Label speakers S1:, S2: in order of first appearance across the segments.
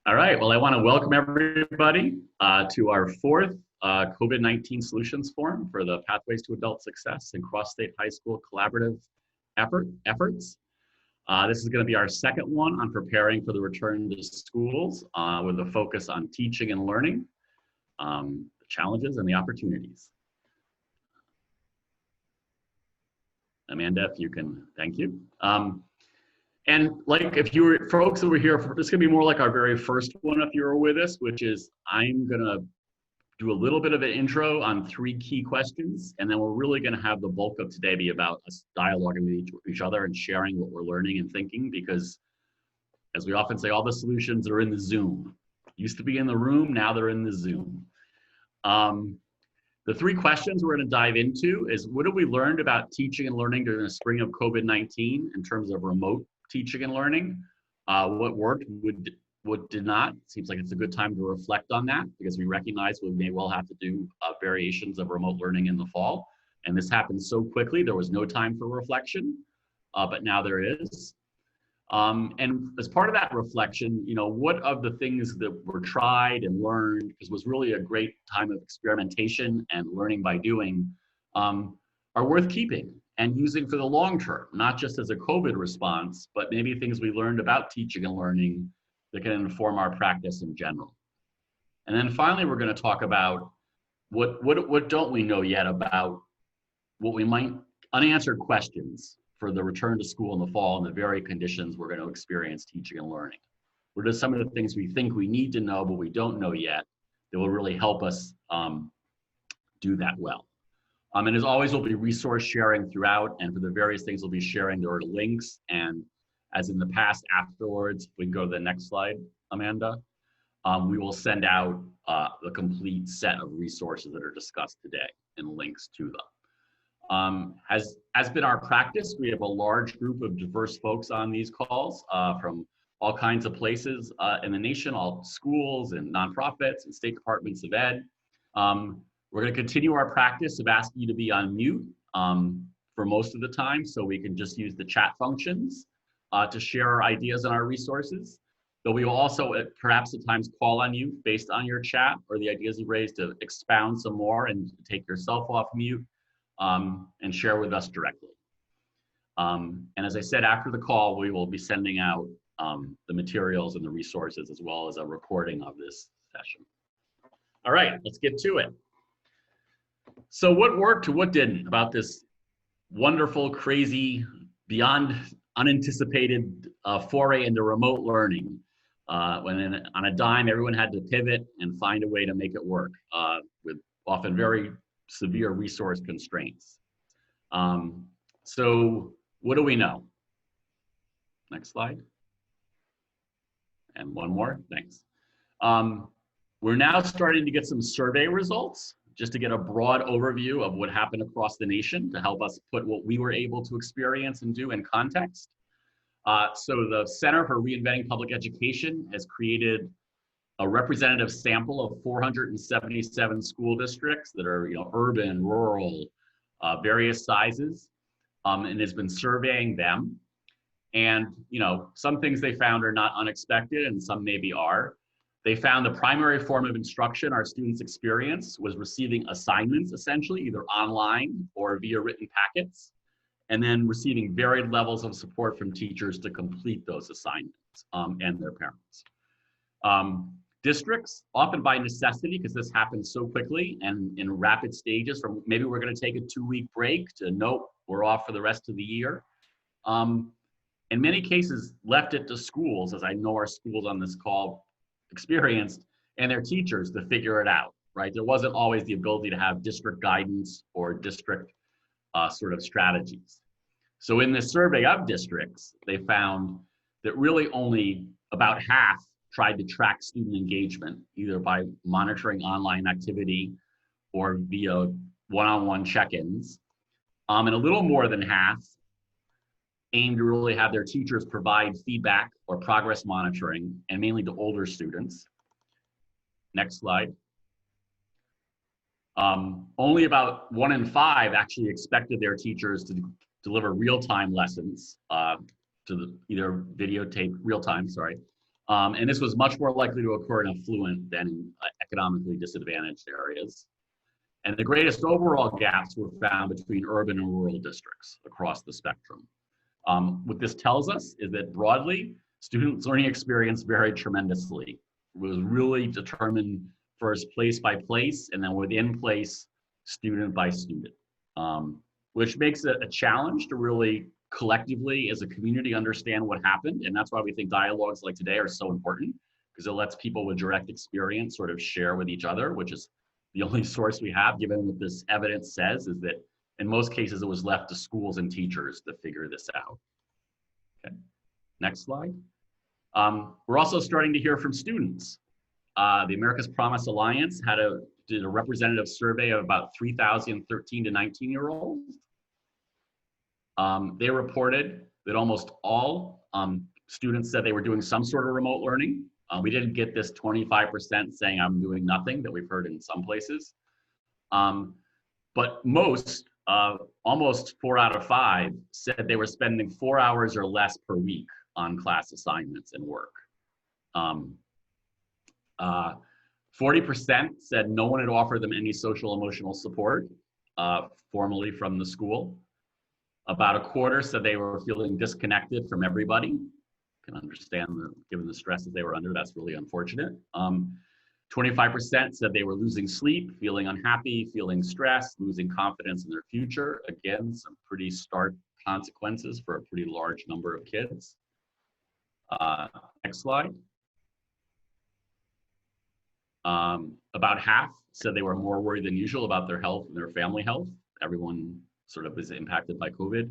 S1: All right, well, I want to welcome everybody to our fourth COVID-19 Solutions Forum for the Pathways to Adult Success in Cross-State High School Collaborative Efforts. This is going to be our second one on preparing for the return to schools with a focus on teaching and learning, the challenges and the opportunities. Amanda, if you can, thank you. And like if you were folks that were here, this is gonna be more like our very first one if you were with us, which is I'm gonna do a little bit of an intro on 3 key questions, and then we're really gonna have the bulk of today be about us dialoguing with each other and sharing what we're learning and thinking, because as we often say, all the solutions are in the Zoom. Used to be in the room, now they're in the Zoom. The 3 questions we're going to dive into is what have we learned about teaching and learning during the spring of COVID-19 in terms of remote teaching and learning? What worked, what did not? Seems like it's a good time to reflect on that because we recognize we may well have to do variations of remote learning in the fall. And this happened so quickly, there was no time for reflection, but now there is. And as part of that reflection, what of the things that were tried and learned, because it was really a great time of experimentation and learning by doing, are worth keeping and using for the long term, not just as a COVID response, but maybe things we learned about teaching and learning that can inform our practice in general. And then finally, we're going to talk about what don't we know yet about what we might, unanswered questions for the return to school in the fall and the very conditions we're going to experience teaching and learning. What are some of the things we think we need to know, but we don't know yet, that will really help us do that well. And as always, we'll be resource sharing throughout, and for the various things we'll be sharing, there are links, and as in the past afterwards, if we can go to the next slide, Amanda, we will send out the complete set of resources that are discussed today and links to them. Has been our practice, we have a large group of diverse folks on these calls from all kinds of places in the nation, all schools and nonprofits and state departments of ed. We're going to continue our practice of asking you to be on mute for most of the time, so we can just use the chat functions to share our ideas and our resources. Though we will also perhaps at times call on you based on your chat or the ideas you raised to expound some more and take yourself off mute. And share with us directly. And as I said, after the call, we will be sending out the materials and the resources as well as a recording of this session. All right, let's get to it. So what worked or what didn't about this wonderful, crazy, beyond unanticipated foray into remote learning? When on a dime, everyone had to pivot and find a way to make it work with often very severe resource constraints. So what do we know? Next slide. And one more, thanks. We're now starting to get some survey results just to get a broad overview of what happened across the nation to help us put what we were able to experience and do in context. So the Center for Reinventing Public Education has created a representative sample of 477 school districts that are, urban, rural, various sizes, and has been surveying them. And, some things they found are not unexpected and some maybe are. They found the primary form of instruction our students experienced was receiving assignments, essentially, either online or via written packets, and then receiving varied levels of support from teachers to complete those assignments and their parents. Districts, often by necessity, because this happens so quickly and in rapid stages, from maybe we're going to take a 2-week break to nope, we're off for the rest of the year. In many cases, left it to schools, as I know our schools on this call experienced, and their teachers to figure it out, right? There wasn't always the ability to have district guidance or district sort of strategies. So in this survey of districts, they found that really only about half tried to track student engagement, either by monitoring online activity or via one-on-one check-ins. And a little more than half aimed to really have their teachers provide feedback or progress monitoring, and mainly to older students. Next slide. Only about 1 in 5 actually expected their teachers to deliver real-time lessons, to either videotape real-time, And this was much more likely to occur in affluent than in economically disadvantaged areas. And the greatest overall gaps were found between urban and rural districts across the spectrum. What this tells us is that broadly, students' learning experience varied tremendously. It was really determined first place by place, and then within place, student by student, which makes it a challenge to really collectively as a community understand what happened. And that's why we think dialogues like today are so important, because it lets people with direct experience sort of share with each other, which is the only source we have, given what this evidence says, is that in most cases it was left to schools and teachers to figure this out. Okay, next slide. We're also starting to hear from students. The America's Promise Alliance did a representative survey of about 3,000 13 to 19-year-olds. They reported that almost all students said they were doing some sort of remote learning. We didn't get this 25% saying I'm doing nothing that we've heard in some places. But most, almost 4 out of 5, said they were spending 4 hours or less per week on class assignments and work. 40% said no one had offered them any social emotional support formally from the school. About a quarter said they were feeling disconnected from everybody. Can understand given the stresses they were under, that's really unfortunate. 25% said they were losing sleep, feeling unhappy, feeling stressed, losing confidence in their future. Again, some pretty stark consequences for a pretty large number of kids. Next slide. About half said they were more worried than usual about their health and their family health. Everyone sort of is impacted by COVID.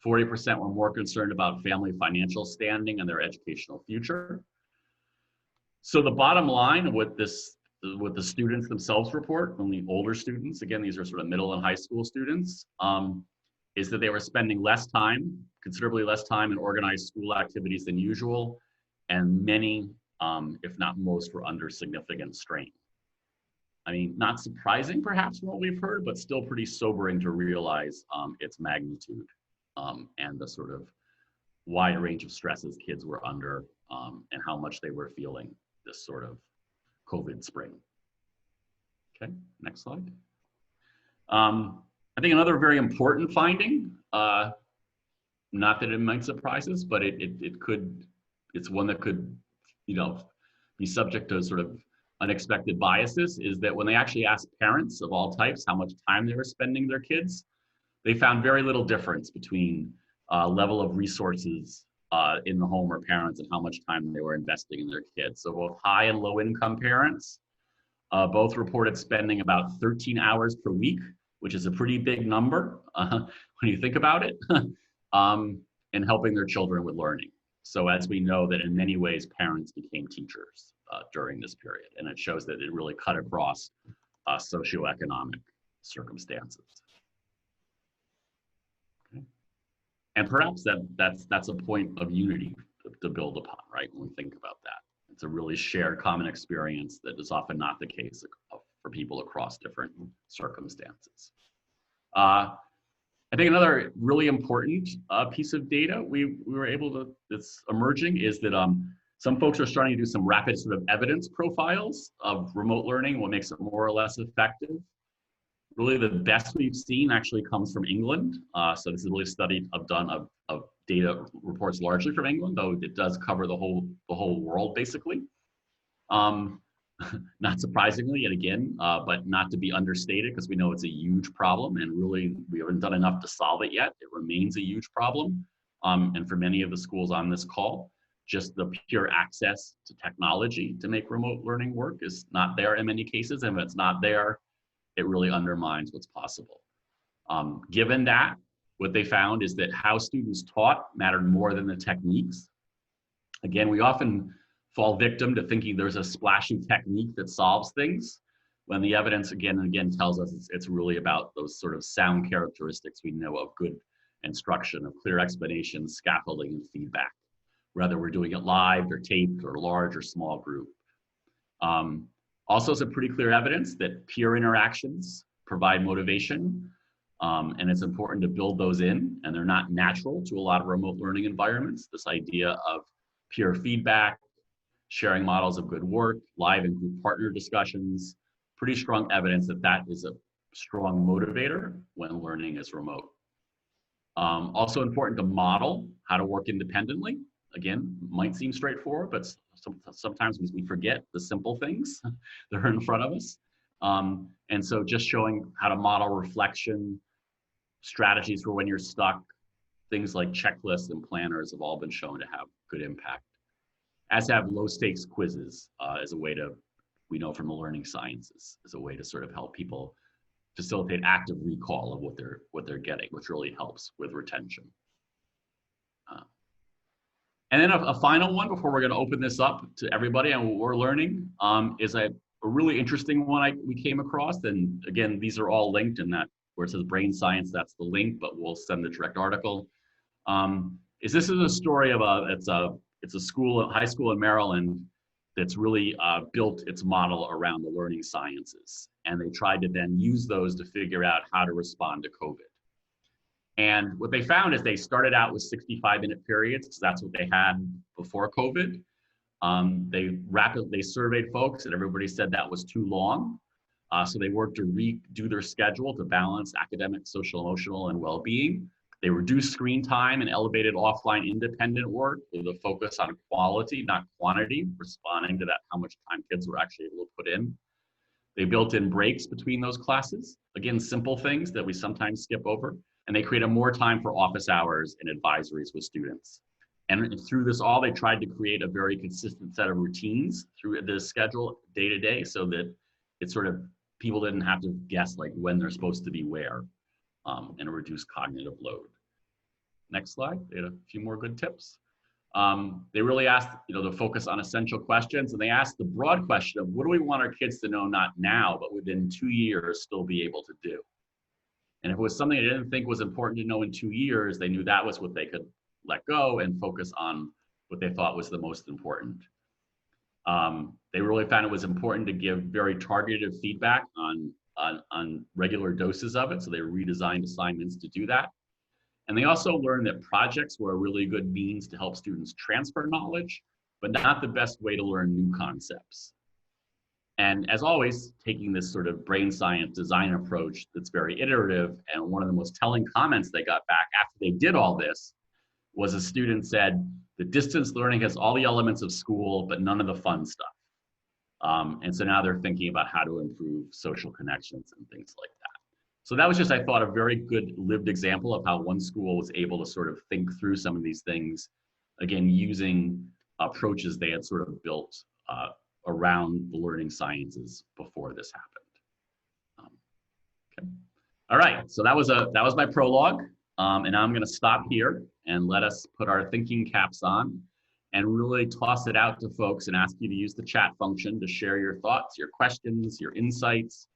S1: 40% were more concerned about family financial standing and their educational future. So the bottom line of what the students themselves report, only older students, again, these are sort of middle and high school students, is that they were spending less time, considerably less time in organized school activities than usual, and many, if not most, were under significant strain. I mean, not surprising perhaps from what we've heard, but still pretty sobering to realize its magnitude and the sort of wide range of stresses kids were under and how much they were feeling this sort of COVID spring. Okay, next slide. I think another very important finding, not that it might surprise us, but it's one that could, be subject to sort of unexpected biases, is that when they actually asked parents of all types how much time they were spending with their kids, they found very little difference between level of resources in the home or parents and how much time they were investing in their kids. So both high and low income parents both reported spending about 13 hours per week, which is a pretty big number when you think about it, and helping their children with learning. So as we know that in many ways, parents became teachers during this period, and it shows that it really cut across socioeconomic circumstances. Okay. And perhaps that's a point of unity to build upon, right? When we think about that, it's a really shared common experience that is often not the case for people across different circumstances. I think another really important piece of data we were able to, that's emerging, is that some folks are starting to do some rapid sort of evidence profiles of remote learning, what makes it more or less effective. Really the best we've seen actually comes from England. So this is really a study I've done of data reports largely from England, though it does cover the whole world basically. Not surprisingly, and again, but not to be understated, because we know it's a huge problem, and really we haven't done enough to solve it yet. It remains a huge problem. And for many of the schools on this call, just the pure access to technology to make remote learning work is not there in many cases. And if it's not there, it really undermines what's possible. Given that, what they found is that how students taught mattered more than the techniques. Again, we often fall victim to thinking there's a splashy technique that solves things, when the evidence again and again tells us it's really about those sort of sound characteristics we know of good instruction, of clear explanation, scaffolding, and feedback, whether we're doing it live or taped or large or small group. Also, some pretty clear evidence that peer interactions provide motivation, and it's important to build those in, and they're not natural to a lot of remote learning environments. This idea of peer feedback, sharing models of good work, live and group partner discussions, pretty strong evidence that that is a strong motivator when learning is remote. Also important to model how to work independently. Again, might seem straightforward, but sometimes we forget the simple things that are in front of us. And so just showing how to model reflection, strategies for when you're stuck, things like checklists and planners have all been shown to have good impact. As have low stakes quizzes as a way to, we know from the learning sciences, as a way to sort of help people facilitate active recall of what they're getting, which really helps with retention. And then a final one before we're going to open this up to everybody and what we're learning is a really interesting one we came across. And again, these are all linked in that where it says brain science, that's the link, but we'll send the direct article. This is a story of it's a school, high school in Maryland that's really built its model around the learning sciences. And they tried to then use those to figure out how to respond to COVID. And what they found is they started out with 65-minute periods, because that's what they had before COVID. They surveyed folks and everybody said that was too long. So they worked to redo their schedule to balance academic, social, emotional, and well-being. They reduced screen time and elevated offline independent work with a focus on quality, not quantity, responding to that, how much time kids were actually able to put in. They built in breaks between those classes. Again, simple things that we sometimes skip over. And they created more time for office hours and advisories with students. And through this all, they tried to create a very consistent set of routines through the schedule day to day, so that it sort of, people didn't have to guess like when they're supposed to be where, and reduce cognitive load. Next slide, they had a few more good tips. They really asked, to focus on essential questions, and they asked the broad question of what do we want our kids to know, not now, but within 2 years still be able to do? And if it was something they didn't think was important to know in 2 years, they knew that was what they could let go and focus on what they thought was the most important. They really found it was important to give very targeted feedback on regular doses of it. So they redesigned assignments to do that. And they also learned that projects were a really good means to help students transfer knowledge, but not the best way to learn new concepts. And as always, taking this sort of brain science design approach that's very iterative, and one of the most telling comments they got back after they did all this was a student said, the distance learning has all the elements of school, but none of the fun stuff. And so now they're thinking about how to improve social connections and things like that. So that was just, I thought, a very good lived example of how one school was able to sort of think through some of these things, again, using approaches they had sort of built around the learning sciences before this happened. Okay. All right, so that was my prologue, and now I'm going to stop here and let us put our thinking caps on and really toss it out to folks and ask you to use the chat function to share your thoughts, your questions, your insights,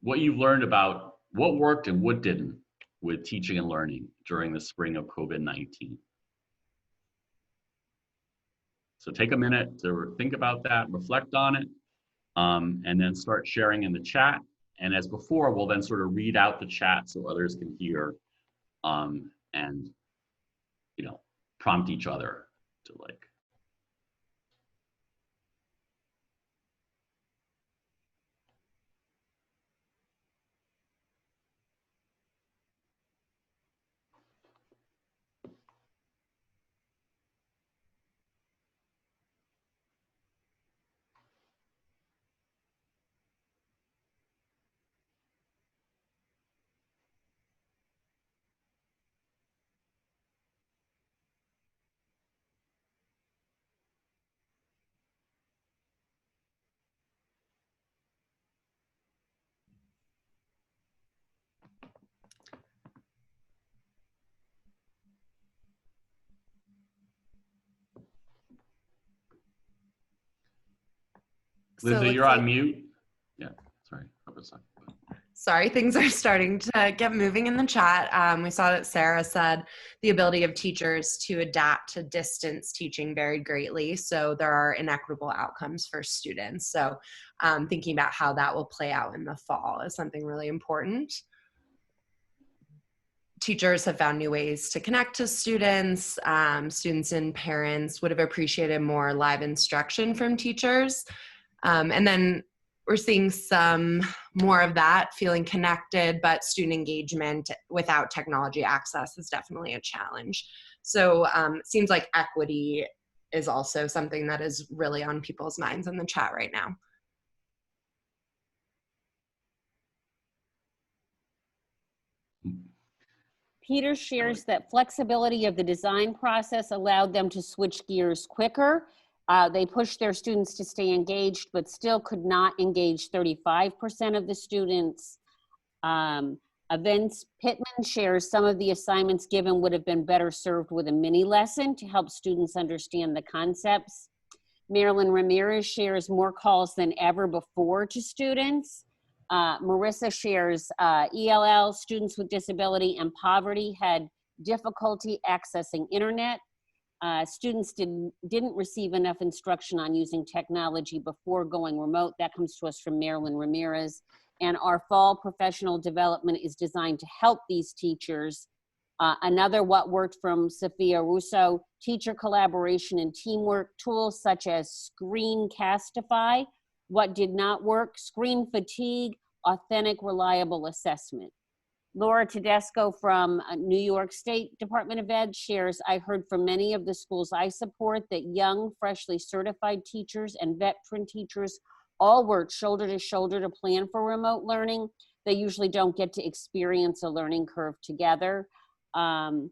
S1: what you've learned about what worked and what didn't with teaching and learning during the spring of COVID-19. So take a minute to think about that, reflect on it, and then start sharing in the chat. And as before, we'll then sort of read out the chat so others can hear, and prompt each other to like. Linda, you're on mute. Yeah, sorry.
S2: Sorry, things are starting to get moving in the chat. We saw that Sarah said the ability of teachers to adapt to distance teaching varied greatly. So there are inequitable outcomes for students. So thinking about how that will play out in the fall is something really important. teachers have found new ways to connect to students. Students and parents would have appreciated more live instruction from teachers. And then we're seeing some more of that, feeling connected, but student engagement without technology access is definitely a challenge. So it seems like equity is also something that is really on people's minds in the chat right now.
S3: Peter shares that flexibility of the design process allowed them to switch gears quicker. They pushed their students to stay engaged, but still could not engage 35% of the students. Vince Pittman shares some of the assignments given would have been better served with a mini lesson to help students understand the concepts. Marilyn Ramirez shares more calls than ever before to students. Marissa shares ELL, students with disability and poverty had difficulty accessing internet. Students didn't receive enough instruction on using technology before going remote. That comes to us from Marilyn Ramirez. And our fall professional development is designed to help these teachers. Another what worked from Sophia Russo, teacher collaboration and teamwork tools such as Screencastify. What did not work, screen fatigue, authentic, reliable assessment. Laura Tedesco from New York State Department of Ed shares, I heard from many of the schools I support that young, freshly certified teachers and veteran teachers all work shoulder to shoulder to plan for remote learning. They usually don't get to experience a learning curve together. And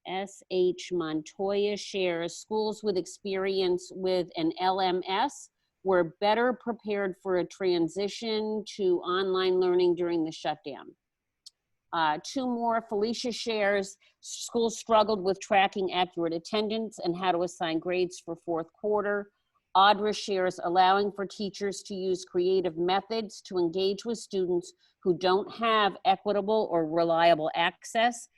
S3: S.H. Montoya shares, schools with experience with an LMS were better prepared for a transition to online learning during the shutdown. Two more, Felicia shares, schools struggled with tracking accurate attendance and how to assign grades for fourth quarter. Audra shares, allowing for teachers to use creative methods to engage with students who don't have equitable or reliable access,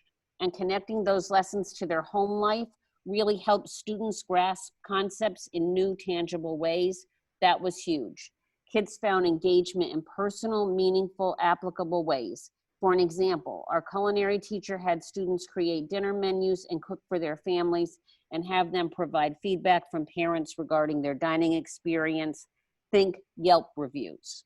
S3: and connecting those lessons to their home life really helps students grasp concepts in new, tangible ways. That was huge. Kids found engagement in personal, meaningful, applicable ways. For an example, our culinary teacher had students create dinner menus and cook for their families and have them provide feedback from parents regarding their dining experience. Think Yelp reviews.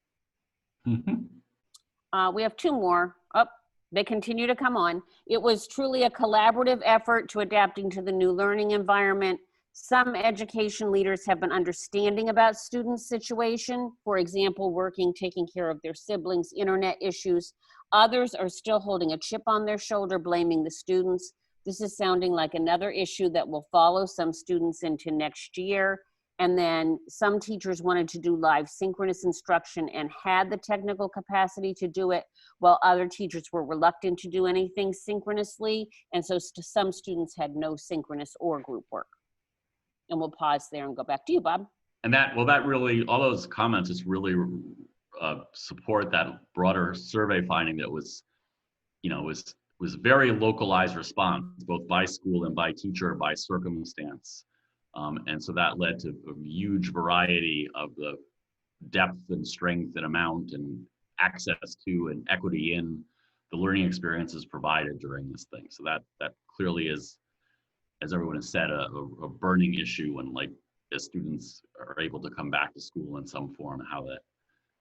S3: We have two more. Oh, they continue to come on. It was truly a collaborative effort to adapting to the new learning environment. Some education leaders have been understanding about students' situation. For example, working, taking care of their siblings' internet issues. Others are still holding a chip on their shoulder, blaming the students. This is sounding like another issue that will follow some students into next year. And then some teachers wanted to do live synchronous instruction and had the technical capacity to do it, while other teachers were reluctant to do anything synchronously. And so some students had no synchronous or group work. And we'll pause there and go back to you, Bob.
S1: And that really, all those comments just really support that broader survey finding that was, was very localized response, both by school and by teacher, by circumstance. And so that led to a huge variety of the depth and strength and amount and access to and equity in the learning experiences provided during this thing. So that clearly is, as everyone has said, a burning issue when, like, as students are able to come back to school in some form, how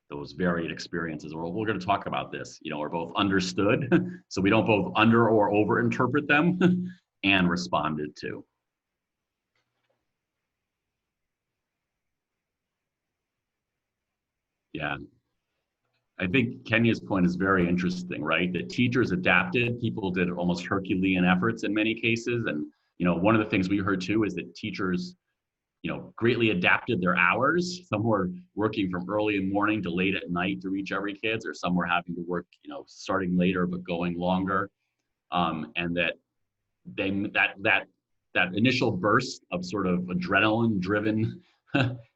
S1: those varied experiences, or we're going to talk about this, are both understood, so we don't both under or over interpret them, and responded to. Yeah. I think Kenya's point is very interesting, right? That teachers adapted, people did almost Herculean efforts in many cases. And, one of the things we heard too is that teachers, greatly adapted their hours. Some were working from early in the morning to late at night to reach every kid, or some were having to work, starting later but going longer. And that that initial burst of sort of adrenaline-driven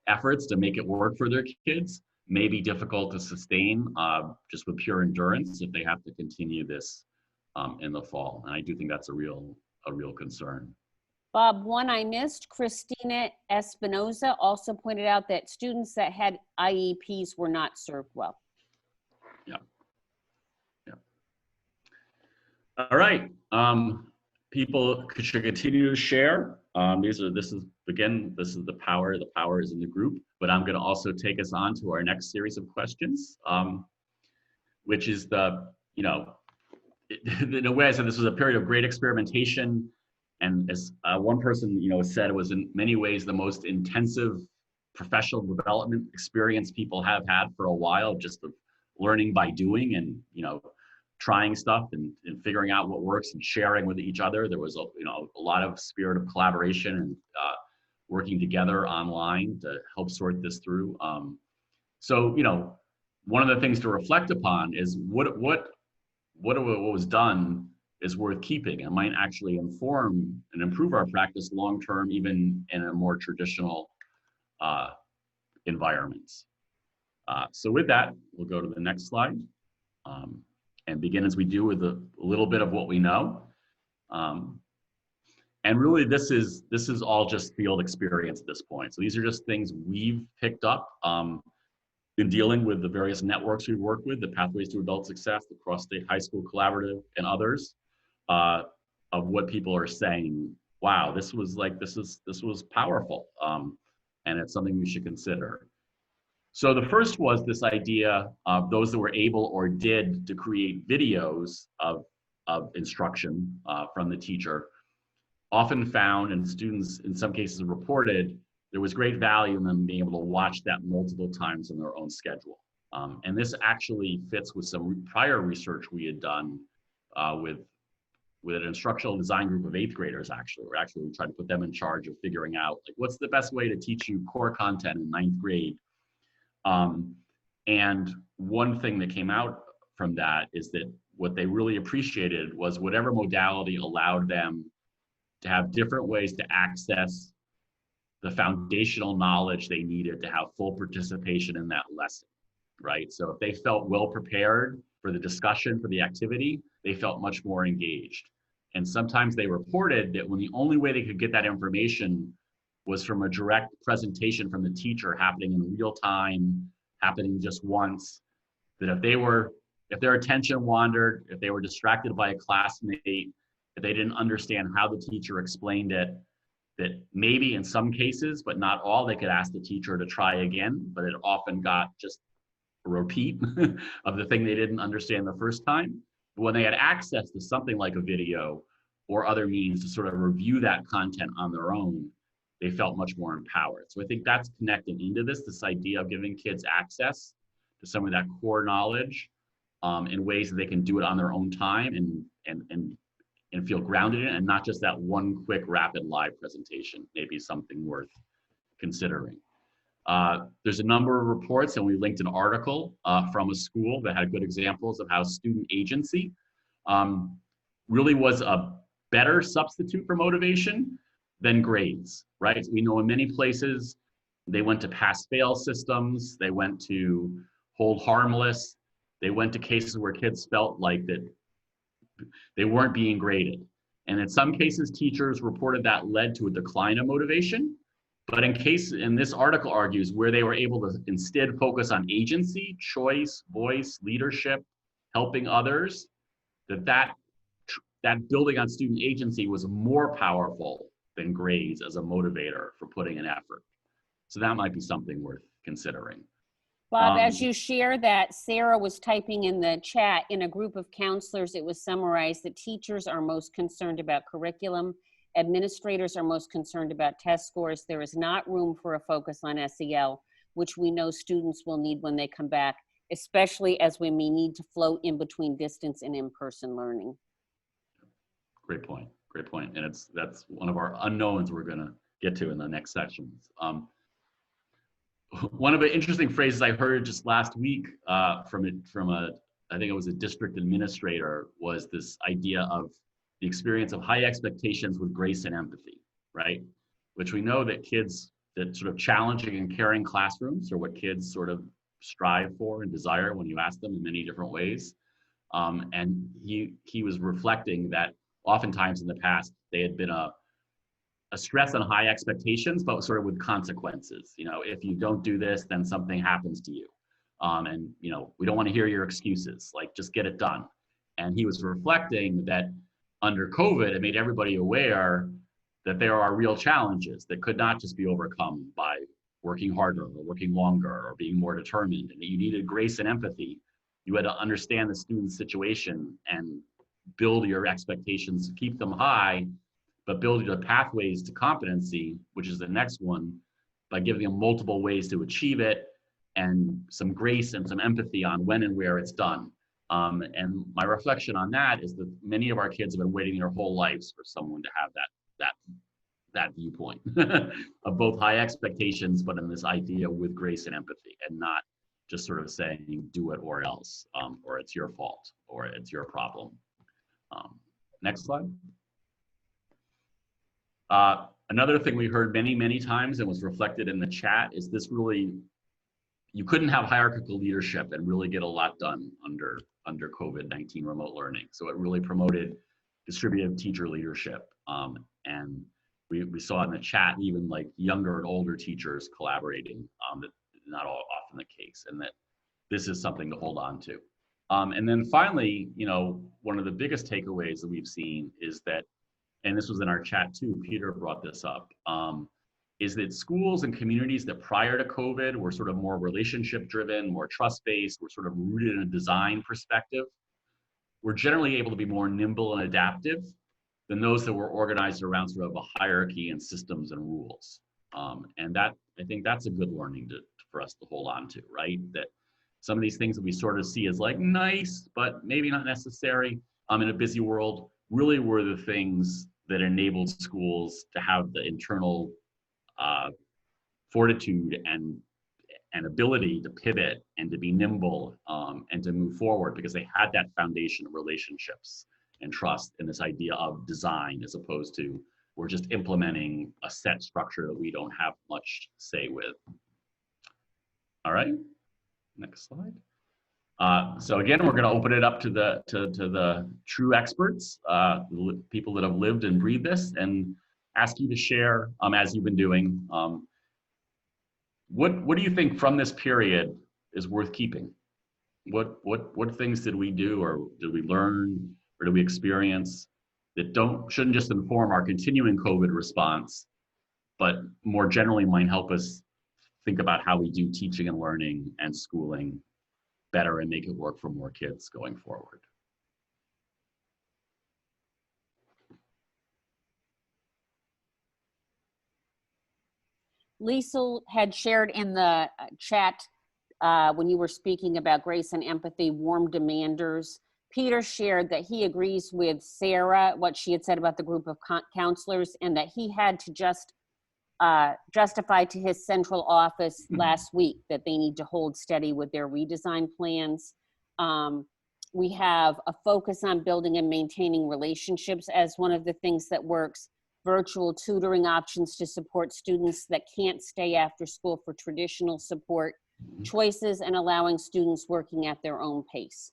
S1: efforts to make it work for their kids may be difficult to sustain just with pure endurance if they have to continue this in the fall. And I do think that's a real concern.
S3: Bob, one I missed, Christina Espinoza also pointed out that students that had IEPs were not served well.
S1: Yeah. Yeah. All right. People should continue to share. This is the power. The power is in the group. But I'm going to also take us on to our next series of questions, which is in a way, I said this was a period of great experimentation. And as one person, said, it was in many ways the most intensive professional development experience people have had for a while, just of learning by doing and, trying stuff and figuring out what works and sharing with each other. There was a lot of spirit of collaboration and working together online to help sort this through. So one of the things to reflect upon is what was done is worth keeping and might actually inform and improve our practice long term, even in a more traditional environments. So with that, we'll go to the next slide. And begin as we do with a little bit of what we know. And really this is all just field experience at this point. So these are just things we've picked up in dealing with the various networks we've worked with, the Pathways to Adult Success, the Cross State High School Collaborative, and others, of what people are saying. Wow, this was powerful, and it's something we should consider. So the first was this idea of those that were able or did to create videos of instruction from the teacher, often found, and students in some cases reported, there was great value in them being able to watch that multiple times on their own schedule. And this actually fits with some prior research we had done with an instructional design group of 8th graders, actually. We tried to put them in charge of figuring out, like, what's the best way to teach you core content in 9th grade? And one thing that came out from that is that what they really appreciated was whatever modality allowed them to have different ways to access the foundational knowledge they needed to have full participation in that lesson, right? So if they felt well prepared for the discussion, for the activity, they felt much more engaged. And sometimes they reported that when the only way they could get that information was from a direct presentation from the teacher happening in real time, happening just once, that if their attention wandered, if they were distracted by a classmate, if they didn't understand how the teacher explained it, that maybe in some cases, but not all, they could ask the teacher to try again, but it often got just a repeat of the thing they didn't understand the first time. But when they had access to something like a video or other means to sort of review that content on their own, they felt much more empowered. So I think that's connecting into this idea of giving kids access to some of that core knowledge in ways that they can do it on their own time and feel grounded in it, and not just that one quick rapid live presentation, maybe something worth considering. There's a number of reports, and we linked an article from a school that had good examples of how student agency really was a better substitute for motivation than grades, right? We know in many places they went to pass-fail systems, they went to hold harmless, they went to cases where kids felt like that they weren't being graded. And in some cases, teachers reported that led to a decline of motivation. But in this article argues where they were able to instead focus on agency, choice, voice, leadership, helping others, that building on student agency was more powerful than grades as a motivator for putting in effort. So that might be something worth considering.
S3: Bob, as you share that, Sarah was typing in the chat, in a group of counselors, it was summarized that teachers are most concerned about curriculum, administrators are most concerned about test scores. There is not room for a focus on SEL, which we know students will need when they come back, especially as we may need to float in between distance and in-person learning.
S1: Great point. And that's one of our unknowns we're gonna get to in the next sections. One of the interesting phrases I heard just last week I think it was a district administrator, was this idea of the experience of high expectations with grace and empathy, right? Which we know that kids, that sort of challenging and caring classrooms are what kids sort of strive for and desire when you ask them in many different ways. And he was reflecting that oftentimes in the past, they had been a stress on high expectations, but sort of with consequences. If you don't do this, then something happens to you. And we don't want to hear your excuses, like just get it done. And he was reflecting that under COVID, it made everybody aware that there are real challenges that could not just be overcome by working harder or working longer or being more determined, and that you needed grace and empathy. You had to understand the student's situation and build your expectations, keep them high, but build your pathways to competency, which is the next one, by giving them multiple ways to achieve it and some grace and some empathy on when and where it's done. And my reflection on that is that many of our kids have been waiting their whole lives for someone to have that viewpoint of both high expectations, but in this idea with grace and empathy, and not just sort of saying do it or else, or it's your fault, or it's your problem. Next slide. Another thing we heard many, many times and was reflected in the chat is this really, you couldn't have hierarchical leadership and really get a lot done under COVID-19 remote learning. So it really promoted distributive teacher leadership. And we saw in the chat even like younger and older teachers collaborating. That's not often the case, and that this is something to hold on to. And then finally, one of the biggest takeaways that we've seen is that, and this was in our chat too, Peter brought this up, is that schools and communities that prior to COVID were sort of more relationship driven, more trust-based, were sort of rooted in a design perspective, were generally able to be more nimble and adaptive than those that were organized around sort of a hierarchy and systems and rules. And that, I think that's a good learning for us to hold on to, right? That some of these things that we sort of see as like nice, but maybe not necessary in a busy world, really were the things that enabled schools to have the internal fortitude and ability to pivot and to be nimble and to move forward, because they had that foundation of relationships and trust and this idea of design, as opposed to we're just implementing a set structure that we don't have much say with. All right, next slide. So again, we're going to open it up to the true experts, people that have lived and breathed this, and ask you to share, as you've been doing, what do you think from this period is worth keeping? What things did we do, or did we learn, or did we experience that shouldn't just inform our continuing COVID response, but more generally might help us think about how we do teaching and learning and schooling better and make it work for more kids going forward?
S3: Lisa had shared in the chat when you were speaking about grace and empathy, warm demanders. Peter shared that he agrees with Sarah, what she had said about the group of counselors, and that he had to just justify to his central office last week that they need to hold steady with their redesign plans. We have a focus on building and maintaining relationships as one of the things that works. Virtual tutoring options to support students that can't stay after school for traditional support choices, and allowing students working at their own pace.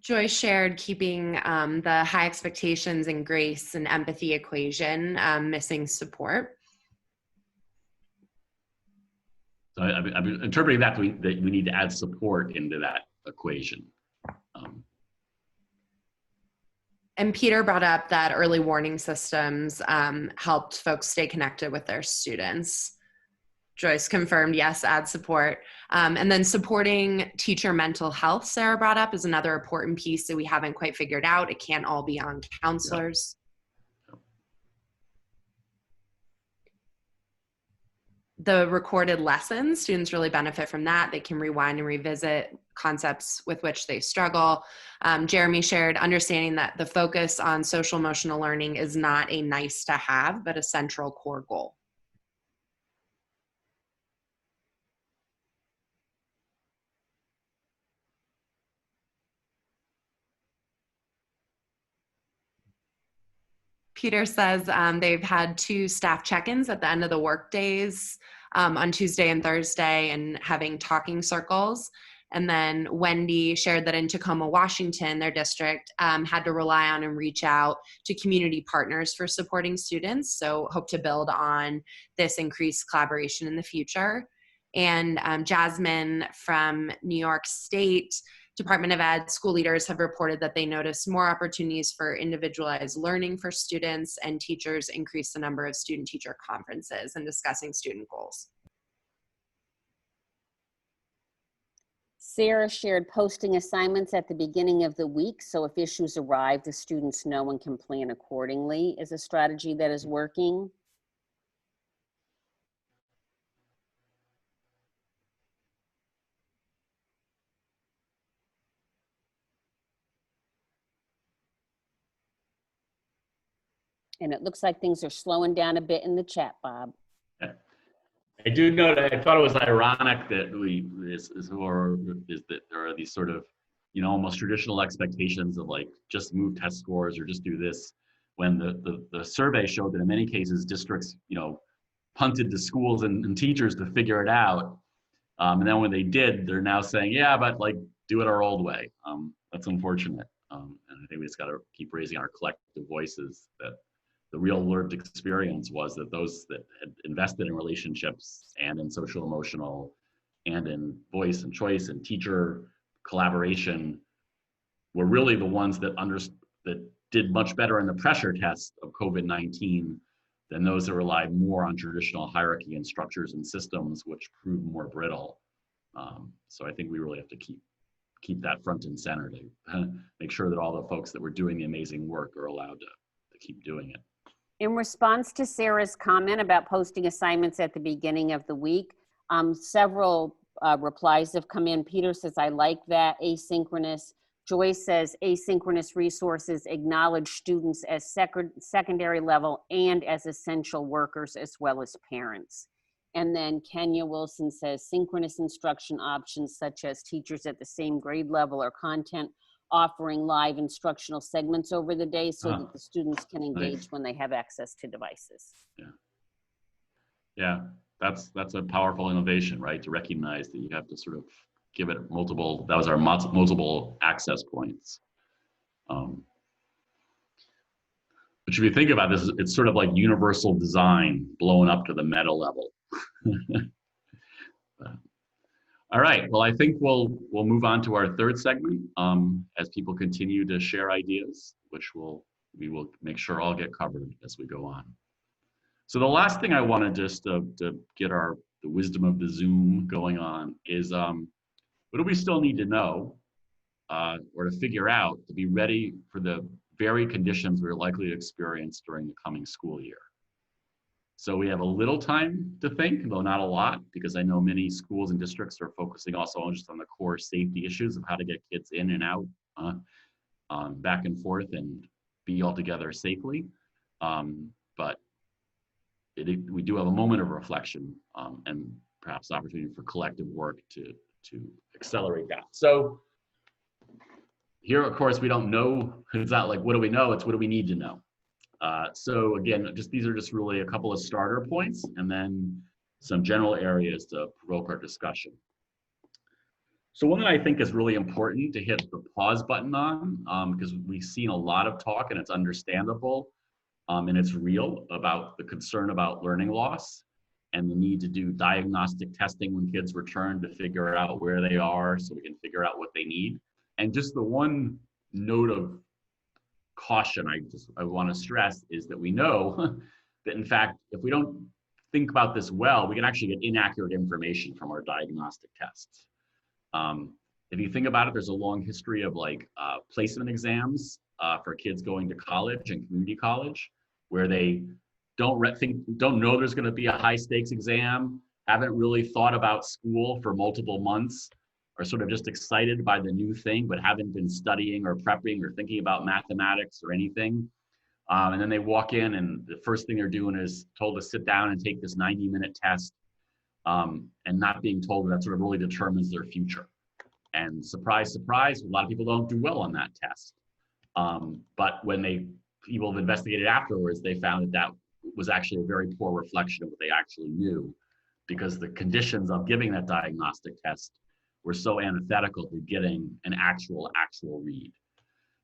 S2: Joy shared keeping the high expectations and grace and empathy equation, missing support.
S1: So I'm interpreting that we need to add support into that equation.
S2: And Peter brought up that early warning systems helped folks stay connected with their students. Joyce confirmed, yes, add support. And then supporting teacher mental health, Sarah brought up, is another important piece that we haven't quite figured out. It can't all be on counselors. The recorded lessons, students really benefit from that. They can rewind and revisit concepts with which they struggle. Jeremy shared understanding that the focus on social emotional learning is not a nice to have, but a central core goal. Peter says they've had 2 staff check-ins at the end of the work days on Tuesday and Thursday, and having talking circles. And then Wendy shared that in Tacoma, Washington, their district had to rely on and reach out to community partners for supporting students. So hope to build on this increased collaboration in the future. And Jasmine from New York State Department of Ed, school leaders have reported that they noticed more opportunities for individualized learning for students, and teachers increased the number of student-teacher conferences and discussing student goals.
S3: Sarah shared posting assignments at the beginning of the week, so if issues arrive, the students know and can plan accordingly is a strategy that is working. And it looks like things are slowing down a bit in the chat, Bob.
S1: I do know that I thought it was ironic that that there are these sort of, almost traditional expectations of like just move test scores or just do this, when the survey showed that in many cases districts, punted to schools and teachers to figure it out. And then when they did, they're now saying, yeah, but like do it our old way. That's unfortunate. And I think we just got to keep raising our collective voices that the real lived experience was that those that had invested in relationships and in social emotional and in voice and choice and teacher collaboration were really the ones that did much better in the pressure test of COVID-19 than those that relied more on traditional hierarchy and structures and systems, which proved more brittle. So I think we really have to keep that front and center to make sure that all the folks that were doing the amazing work are allowed to keep doing it.
S3: In response to Sarah's comment about posting assignments at the beginning of the week, several replies have come in. Peter says, I like that, asynchronous. Joyce says, asynchronous resources acknowledge students as secondary level and as essential workers as well as parents. And then Kenya Wilson says, synchronous instruction options such as teachers at the same grade level or content offering live instructional segments over the day so that the students can engage when they have access to devices.
S1: Yeah, that's a powerful innovation, right? To recognize that you have to sort of give it multiple, that was our multiple access points. But if you think about this, it's sort of like universal design blown up to the meta level. All right, well, I think we'll move on to our third segment as people continue to share ideas, which we will make sure all get covered as we go on. So the last thing I want to just to get the wisdom of the Zoom going on is what do we still need to know or to figure out to be ready for the varied conditions we're likely to experience during the coming school year. So we have a little time to think, though not a lot, because I know many schools and districts are focusing also just on the core safety issues of how to get kids in and out, back and forth, and be all together safely. But we do have a moment of reflection and perhaps opportunity for collective work to accelerate that. So here, of course, we don't know. It's not like, what do we know? It's what do we need to know? So again, these are just really a couple of starter points and then some general areas to provoke our discussion. So one that I think is really important to hit the pause button on, because we've seen a lot of talk and it's understandable and it's real about the concern about learning loss and the need to do diagnostic testing when kids return to figure out where they are so we can figure out what they need. And just the one note of caution I want to stress is that we know that in fact, if we don't think about this well, we can actually get inaccurate information from our diagnostic tests. If you think about it, there's a long history of like placement exams for kids going to college and community college, where they don't know there's going to be a high stakes exam, haven't really thought about school for multiple months, are sort of just excited by the new thing, but haven't been studying or prepping or thinking about mathematics or anything. And then they walk in and the first thing they're doing is told to sit down and take this 90-minute test and not being told that sort of really determines their future. And surprise, surprise, a lot of people don't do well on that test. But when people have investigated afterwards, they found that was actually a very poor reflection of what they actually knew, because the conditions of giving that diagnostic test were so antithetical to getting an actual read.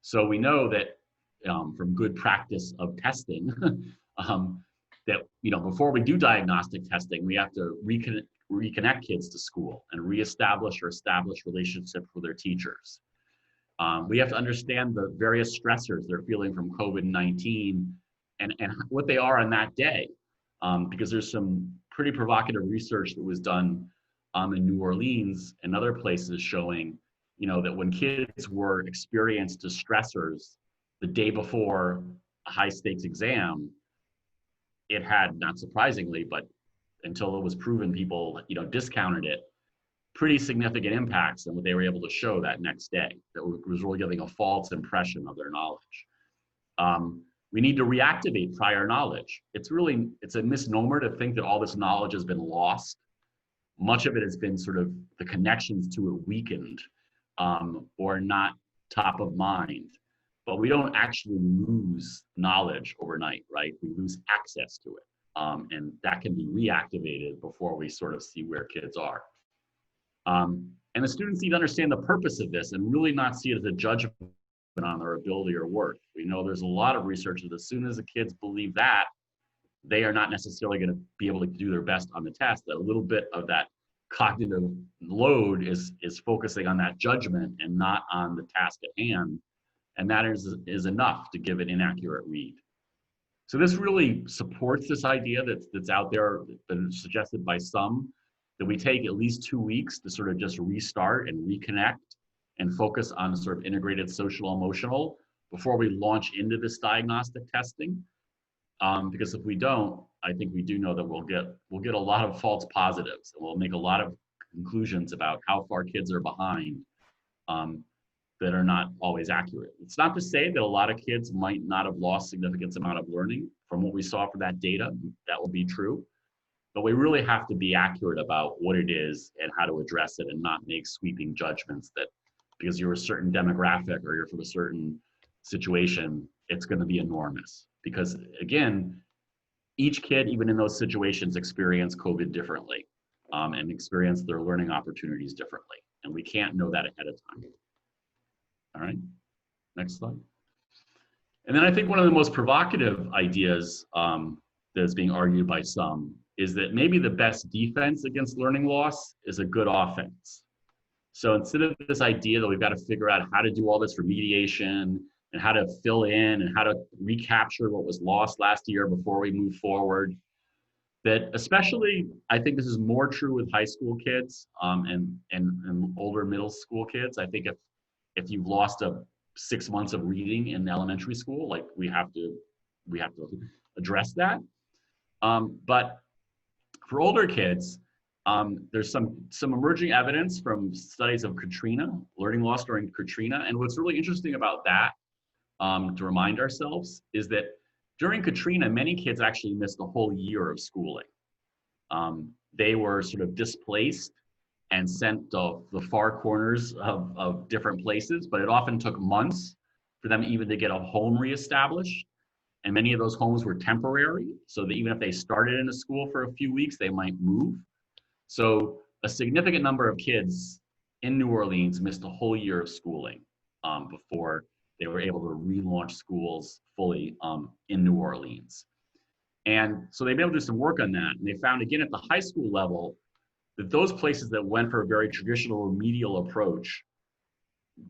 S1: So we know that from good practice of testing, that before we do diagnostic testing, we have to reconnect kids to school and reestablish or establish relationships with their teachers. We have to understand the various stressors they're feeling from COVID-19 and what they are on that day, because there's some pretty provocative research that was done in New Orleans and other places showing, that when kids were experienced as stressors the day before a high stakes exam, it had, not surprisingly, but until it was proven, people, discounted it, pretty significant impacts on what they were able to show that next day. That was really giving a false impression of their knowledge. We need to reactivate prior knowledge. It's a misnomer to think that all this knowledge has been lost. Much of it has been sort of the connections to it weakened, or not top of mind. But we don't actually lose knowledge overnight, right? We lose access to it. And that can be reactivated before we sort of see where kids are. And the students need to understand the purpose of this and really not see it as a judgment on their ability or worth. We know there's a lot of research that as soon as the kids believe that, they are not necessarily going to be able to do their best on the test. That a little bit of that cognitive load is focusing on that judgment and not on the task at hand. And that is enough to give an inaccurate read. So this really supports this idea that's out there, been suggested by some, that we take at least 2 weeks to sort of just restart and reconnect and focus on sort of integrated social emotional before we launch into this diagnostic testing. Because if we don't, I think we do know that we'll get a lot of false positives, and we'll make a lot of conclusions about how far kids are behind that are not always accurate. It's not to say that a lot of kids might not have lost significant amount of learning. From what we saw from that data, that will be true. But we really have to be accurate about what it is and how to address it and not make sweeping judgments that because you're a certain demographic or you're from a certain situation, it's going to be enormous. Because again, each kid, even in those situations, experience COVID differently and experience their learning opportunities differently. And we can't know that ahead of time. All right, next slide. And then I think one of the most provocative ideas that is being argued by some is that maybe the best defense against learning loss is a good offense. So instead of this idea that we've got to figure out how to do all this remediation and how to fill in and how to recapture what was lost last year before we move forward, that especially, I think this is more true with high school kids and older middle school kids. I think if you've lost 6 months of reading in elementary school, like we have to address that. But for older kids, there's some emerging evidence from studies of Katrina, learning loss during Katrina. And what's really interesting about that, to remind ourselves, is that during Katrina, many kids actually missed a whole year of schooling. They were sort of displaced and sent to the far corners of different places, but it often took months for them even to get a home reestablished. And many of those homes were temporary, so that even if they started in a school for a few weeks, they might move. So a significant number of kids in New Orleans missed a whole year of schooling before they were able to relaunch schools fully in New Orleans. And so they've been able to do some work on that. And they found, again, at the high school level, that those places that went for a very traditional remedial approach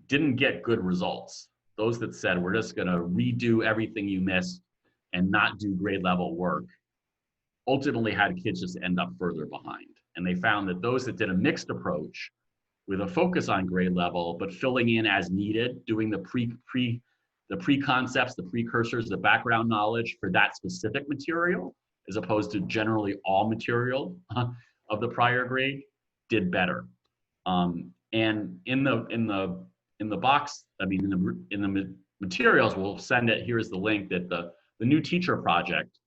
S1: didn't get good results. Those that said, we're just going to redo everything you missed and not do grade level work, ultimately had kids just end up further behind. And they found that those that did a mixed approach with a focus on grade level, but filling in as needed, doing the pre-concepts, the precursors, the background knowledge for that specific material, as opposed to generally all material of the prior grade, did better. And in the box, I mean, in the materials, we'll send it. Here's the link that the new teacher project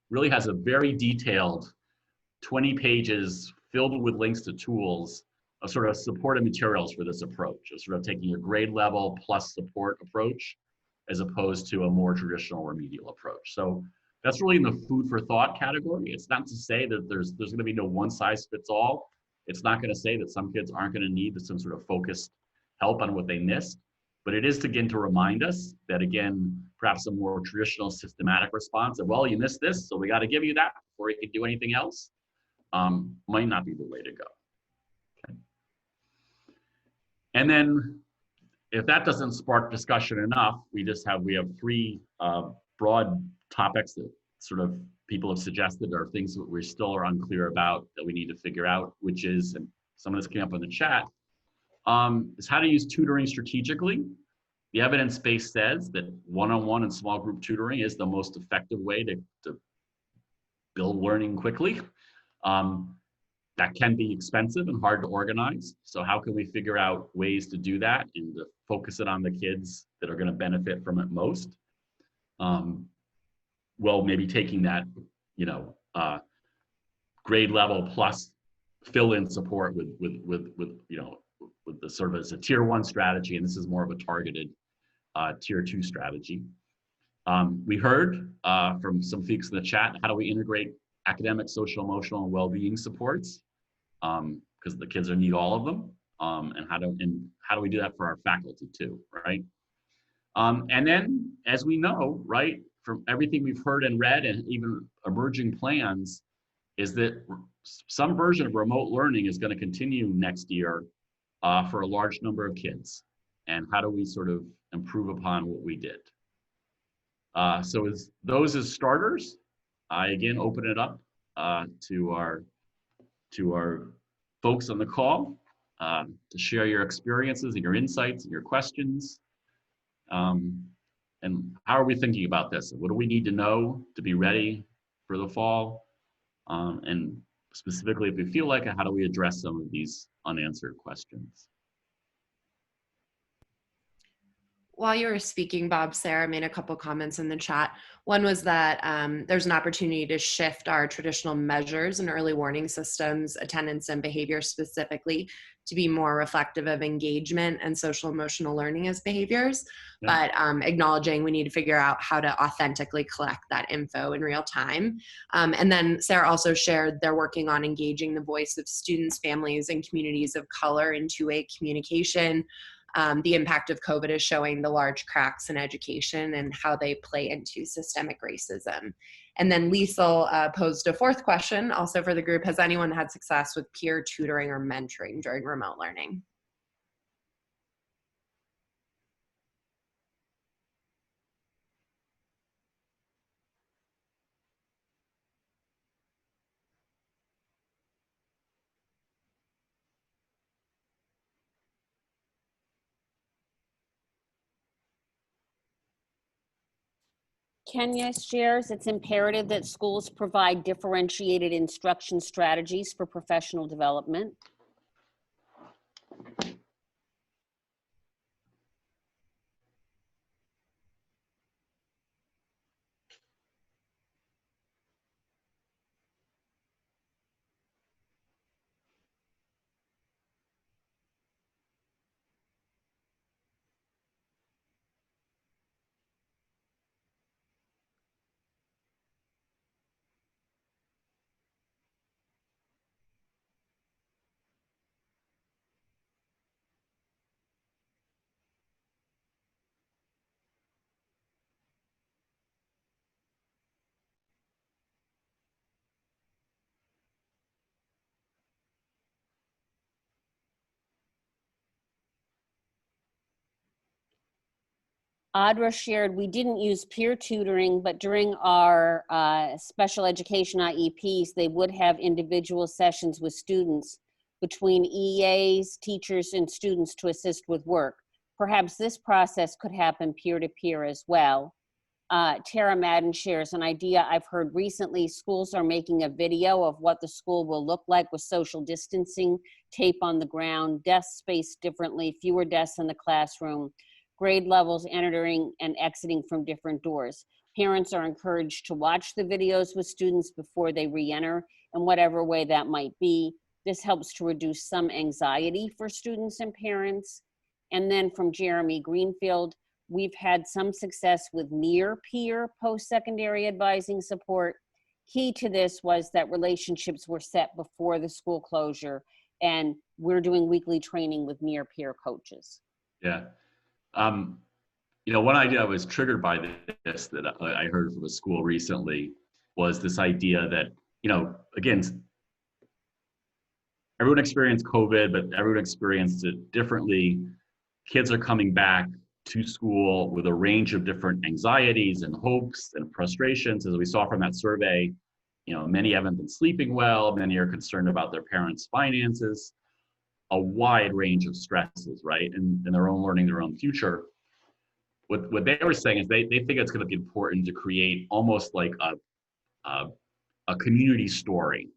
S1: really has a very detailed 20 pages filled with links to tools of sort of supportive materials for this approach, of sort of taking a grade level plus support approach, as opposed to a more traditional remedial approach. So that's really in the food for thought category. It's not to say that there's going to be no one size fits all. It's not going to say that some kids aren't going to need some sort of focused help on what they missed, but it is again to remind us that, again, perhaps a more traditional systematic response of, well, you missed this, so we got to give you that before you can do anything else, might not be the way to go. Okay. And then if that doesn't spark discussion enough, we have three broad topics that sort of people have suggested are things that we still are unclear about that we need to figure out, which is, and some of this came up in the chat, is how to use tutoring strategically. The evidence base says that one-on-one and small group tutoring is the most effective way to build learning quickly. That can be expensive and hard to organize. So how can we figure out ways to do that and to focus it on the kids that are going to benefit from it most? Well, maybe taking that, grade level plus fill-in support with the sort of as a tier 1 strategy, and this is more of a targeted tier 2 strategy. We heard from some folks in the chat, how do we integrate academic, social, emotional, and well-being supports? Because the kids need all of them, and how do we do that for our faculty too, right? And then, as we know, right, from everything we've heard and read, and even emerging plans, is that some version of remote learning is going to continue next year for a large number of kids. And how do we sort of improve upon what we did? So those as starters, I again open it up to our folks on the call to share your experiences and your insights and your questions. And how are we thinking about this? What do we need to know to be ready for the fall? And specifically, if we feel like it, how do we address some of these unanswered questions?
S2: While you were speaking, Bob, Sarah made a couple comments in the chat. One was that there's an opportunity to shift our traditional measures and early warning systems, attendance and behavior specifically, to be more reflective of engagement and social emotional learning as behaviors, but acknowledging we need to figure out how to authentically collect that info in real time. And then Sarah also shared they're working on engaging the voice of students, families, and communities of color in two-way communication. The impact of COVID is showing the large cracks in education and how they play into systemic racism. And then Liesel posed a fourth question also for the group. Has anyone had success with peer tutoring or mentoring during remote learning?
S3: Kenya shares it's imperative that schools provide differentiated instruction strategies for professional development. Audra shared, we didn't use peer tutoring, but during our special education IEPs, they would have individual sessions with students between EAs, teachers, and students to assist with work. Perhaps this process could happen peer-to-peer as well. Tara Madden shares an idea I've heard recently. Schools are making a video of what the school will look like with social distancing, tape on the ground, desks spaced differently, fewer desks in the classroom, grade levels entering and exiting from different doors. Parents are encouraged to watch the videos with students before they re-enter in whatever way that might be. This helps to reduce some anxiety for students and parents. And then from Jeremy Greenfield, we've had some success with near-peer post-secondary advising support. Key to this was that relationships were set before the school closure, and we're doing weekly training with near-peer coaches.
S1: Yeah. One idea I was triggered by this that I heard from a school recently was this idea that, again, everyone experienced COVID, but everyone experienced it differently. Kids are coming back to school with a range of different anxieties and hopes and frustrations. As we saw from that survey, many haven't been sleeping well, many are concerned about their parents' finances, a wide range of stresses, right? And their own learning, their own future. What they were saying is they think it's going to be important to create almost like a community story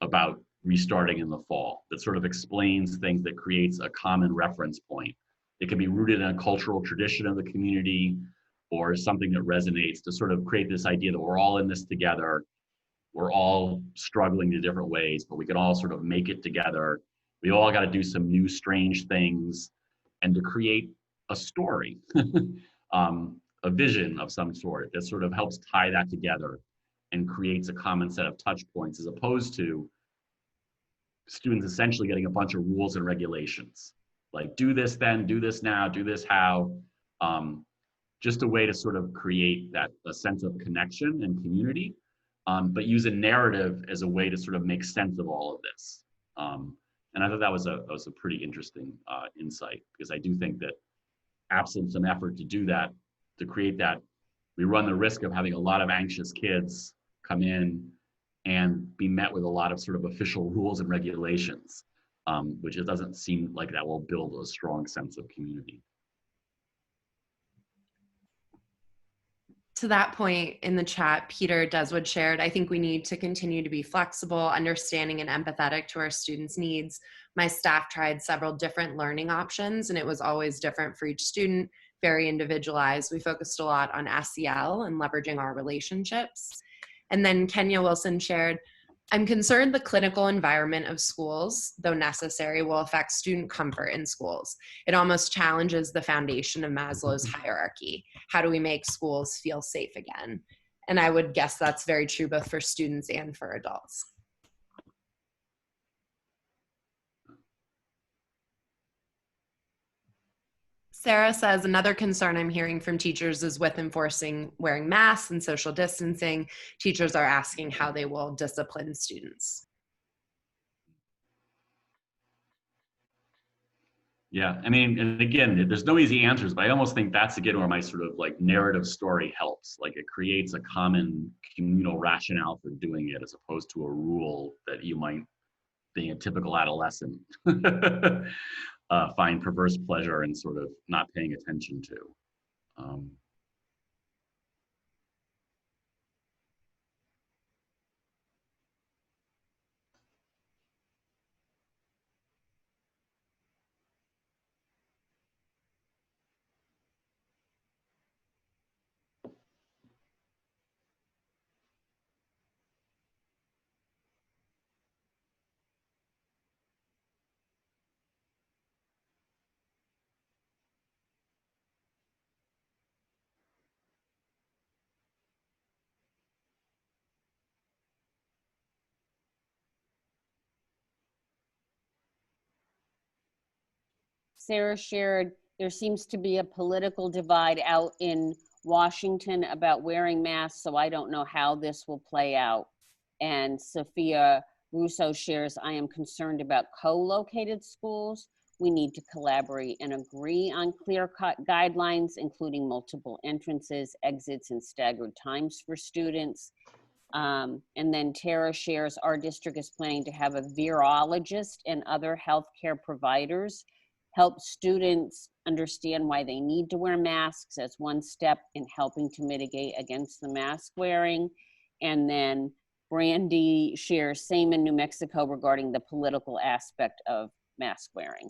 S1: about restarting in the fall that sort of explains things, that creates a common reference point. It can be rooted in a cultural tradition of the community or something that resonates, to sort of create this idea that we're all in this together. We're all struggling in different ways, but we can all sort of make it together. We all got to do some new strange things, and to create a story, a vision of some sort that sort of helps tie that together and creates a common set of touch points, as opposed to students essentially getting a bunch of rules and regulations, like do this then, do this now, do this how. Just a way to sort of create a sense of connection and community, but use a narrative as a way to sort of make sense of all of this. And I thought that was a pretty interesting insight, because I do think that absent some effort to do that, to create that, we run the risk of having a lot of anxious kids come in and be met with a lot of sort of official rules and regulations, which it doesn't seem like that will build a strong sense of community.
S2: To that point in the chat, Peter Deswood shared, I think we need to continue to be flexible, understanding and empathetic to our students' needs. My staff tried several different learning options, and it was always different for each student, very individualized. We focused a lot on SEL and leveraging our relationships. And then Kenya Wilson shared, I'm concerned the clinical environment of schools, though necessary, will affect student comfort in schools. It almost challenges the foundation of Maslow's hierarchy. How do we make schools feel safe again? And I would guess that's very true both for students and for adults. Sarah says, another concern I'm hearing from teachers is with enforcing wearing masks and social distancing. Teachers are asking how they will discipline students.
S1: Yeah, I mean, and again, there's no easy answers, but I almost think that's again where my sort of like narrative story helps. Like it creates a common communal rationale for doing it, as opposed to a rule that you might, being a typical adolescent, find perverse pleasure in sort of not paying attention to.
S3: Sarah shared, there seems to be a political divide out in Washington about wearing masks, so I don't know how this will play out. And Sophia Russo shares, I am concerned about co-located schools. We need to collaborate and agree on clear-cut guidelines, including multiple entrances, exits, and staggered times for students. And then Tara shares, our district is planning to have a virologist and other healthcare providers help students understand why they need to wear masks as one step in helping to mitigate against the mask wearing. And then Brandy shares, same in New Mexico regarding the political aspect of mask wearing.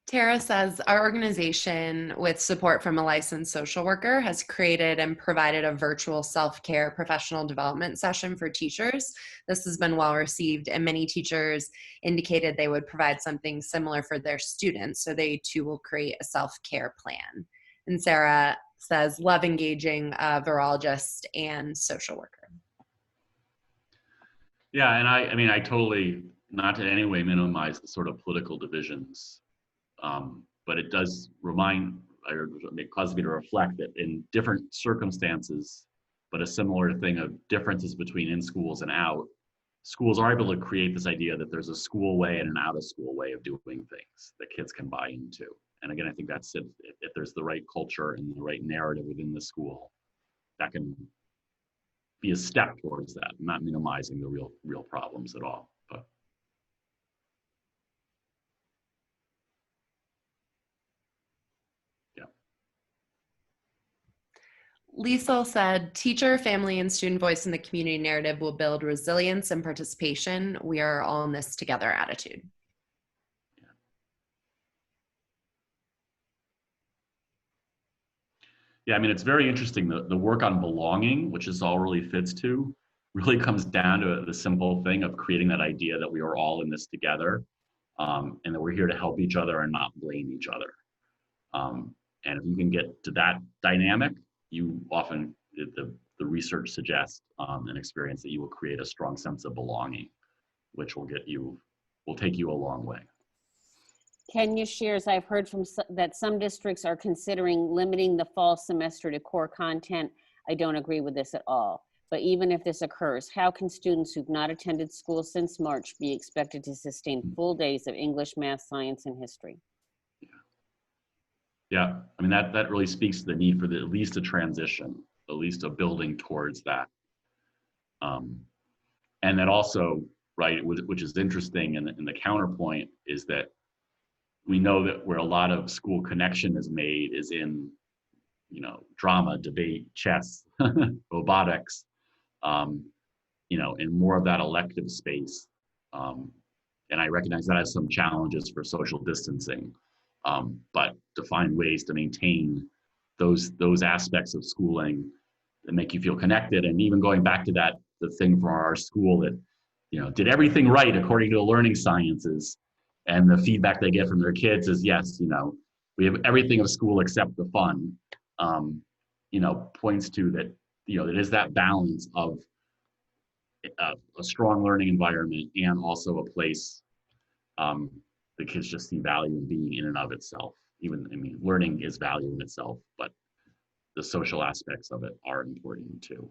S2: Tara says, our organization, with support from a licensed social worker, has created and provided a virtual self-care professional development session for teachers. This has been well received, and many teachers indicated they would provide something similar for their students, so they too will create a self-care plan. And Sarah says, love engaging a virologist and social worker.
S1: Yeah, and I mean, I totally, not in any way minimize the sort of political divisions. But it does remind, or cause me to reflect that in different circumstances, but a similar thing of differences between in schools and out. Schools are able to create this idea that there's a school way and an out of school way of doing things that kids can buy into. And again, I think that's it. If there's the right culture and the right narrative within the school, that can be a step towards that, not minimizing the real problems at all. But yeah.
S2: Liesel said, teacher, family, and student voice in the community narrative will build resilience and participation. We are all in this together attitude.
S1: Yeah, I mean, it's very interesting. The work on belonging, which this all really fits to, really comes down to the simple thing of creating that idea that we are all in this together, and that we're here to help each other and not blame each other. And if you can get to that dynamic, you often, the research suggests an experience that you will create a strong sense of belonging, which will take you a long way.
S3: Kenya shares, I've heard that some districts are considering limiting the fall semester to core content. I don't agree with this at all. But even if this occurs, how can students who've not attended school since March be expected to sustain full days of English, math, science, and history?
S1: Yeah, I mean, that really speaks to the need for at least a transition, at least a building towards that. And then also, right, which is interesting, and the counterpoint is that we know that where a lot of school connection is made is in, drama, debate, chess, robotics, in more of that elective space. And I recognize that has some challenges for social distancing, but to find ways to maintain those aspects of schooling that make you feel connected. And even going back to the thing from our school that, did everything right according to the learning sciences. And the feedback they get from their kids is, yes, we have everything of school except the fun, points to that, it is that balance of a strong learning environment and also a place the kids just see value in being in and of itself. Learning is value in itself, but the social aspects of it are important too.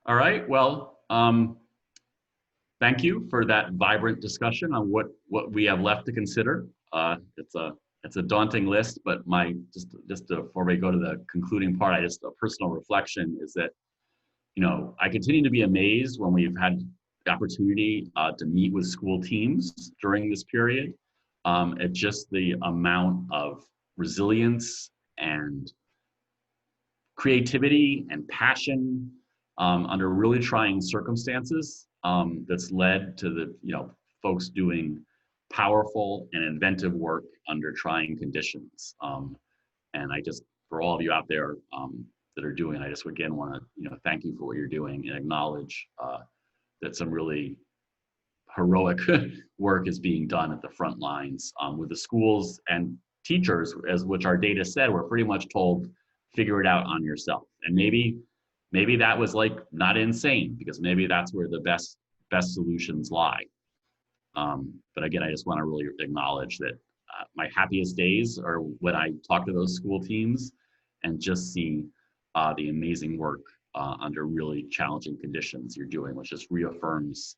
S1: All right, well, thank you for that vibrant discussion on what we have left to consider. It's a daunting list, but just before we go to the concluding part, a personal reflection is that, I continue to be amazed when we've had the opportunity to meet with school teams during this period, at just the amount of resilience and creativity and passion under really trying circumstances, that's led to the folks doing powerful and inventive work under trying conditions. And for all of you out there that are doing, I just again want to thank you for what you're doing and acknowledge that some really heroic work is being done at the front lines with the schools and teachers, as which our data said, we're pretty much told, figure it out on yourself. And maybe that was not insane, because maybe that's where the best solutions lie. But again, I just want to really acknowledge that my happiest days are when I talk to those school teams and just see the amazing work under really challenging conditions you're doing, which just reaffirms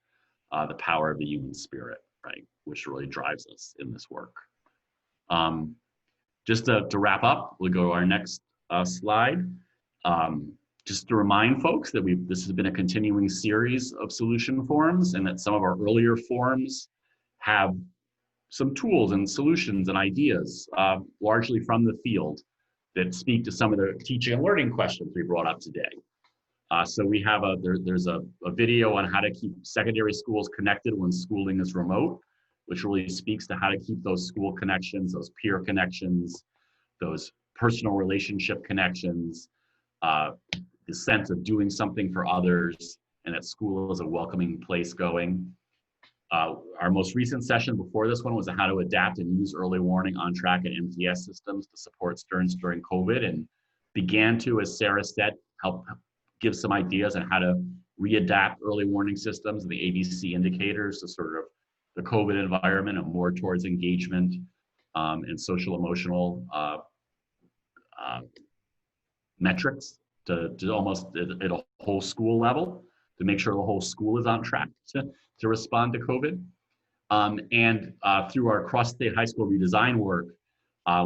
S1: the power of the human spirit, right? Which really drives us in this work. Just to wrap up, we'll go to our next slide. Just to remind folks that this has been a continuing series of solution forums, and that some of our earlier forums have some tools and solutions and ideas, largely from the field, that speak to some of the teaching and learning questions we brought up today. So we have there's a video on how to keep secondary schools connected when schooling is remote, which really speaks to how to keep those school connections, those peer connections, those personal relationship connections, the sense of doing something for others, and that school is a welcoming place going. Our most recent session before this one was how to adapt and use early warning on track and MTS systems to support students during COVID, and began to, as Sarah said, help give some ideas on how to readapt early warning systems and the ABC indicators to sort of the COVID environment and more towards engagement and social emotional metrics to almost at a whole school level to make sure the whole school is on track to respond to COVID. And through our cross-state high school redesign work,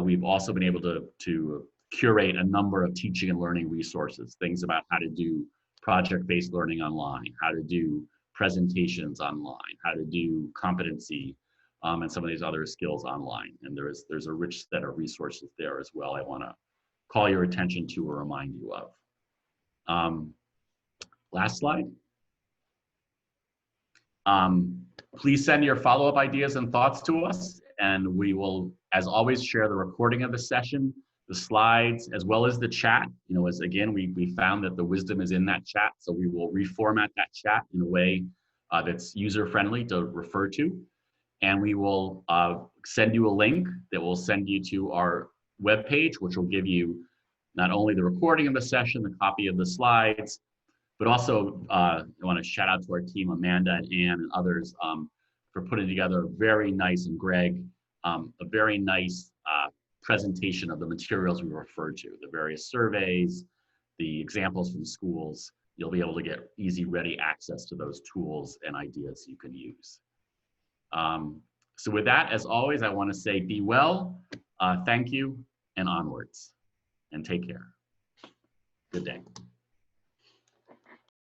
S1: we've also been able to curate a number of teaching and learning resources, things about how to do project-based learning online, how to do presentations online, how to do competency, and some of these other skills online. And there's a rich set of resources there as well I want to call your attention to or remind you of. Last slide. Please send your follow-up ideas and thoughts to us, and we will, as always, share the recording of the session, the slides, as well as the chat. You know, as again, we found that the wisdom is in that chat, so we will reformat that chat in a way that's user-friendly to refer to. And we will send you a link that will send you to our webpage, which will give you not only the recording of the session, the copy of the slides, but also I want to shout out to our team, Amanda and Ann and others, for putting together a very nice, and Greg, a very nice presentation of the materials we referred to, the various surveys, the examples from schools. You'll be able to get easy, ready access to those tools and ideas you can use. So with that, as always, I want to say be well, thank you, and onwards, and take care. Good day.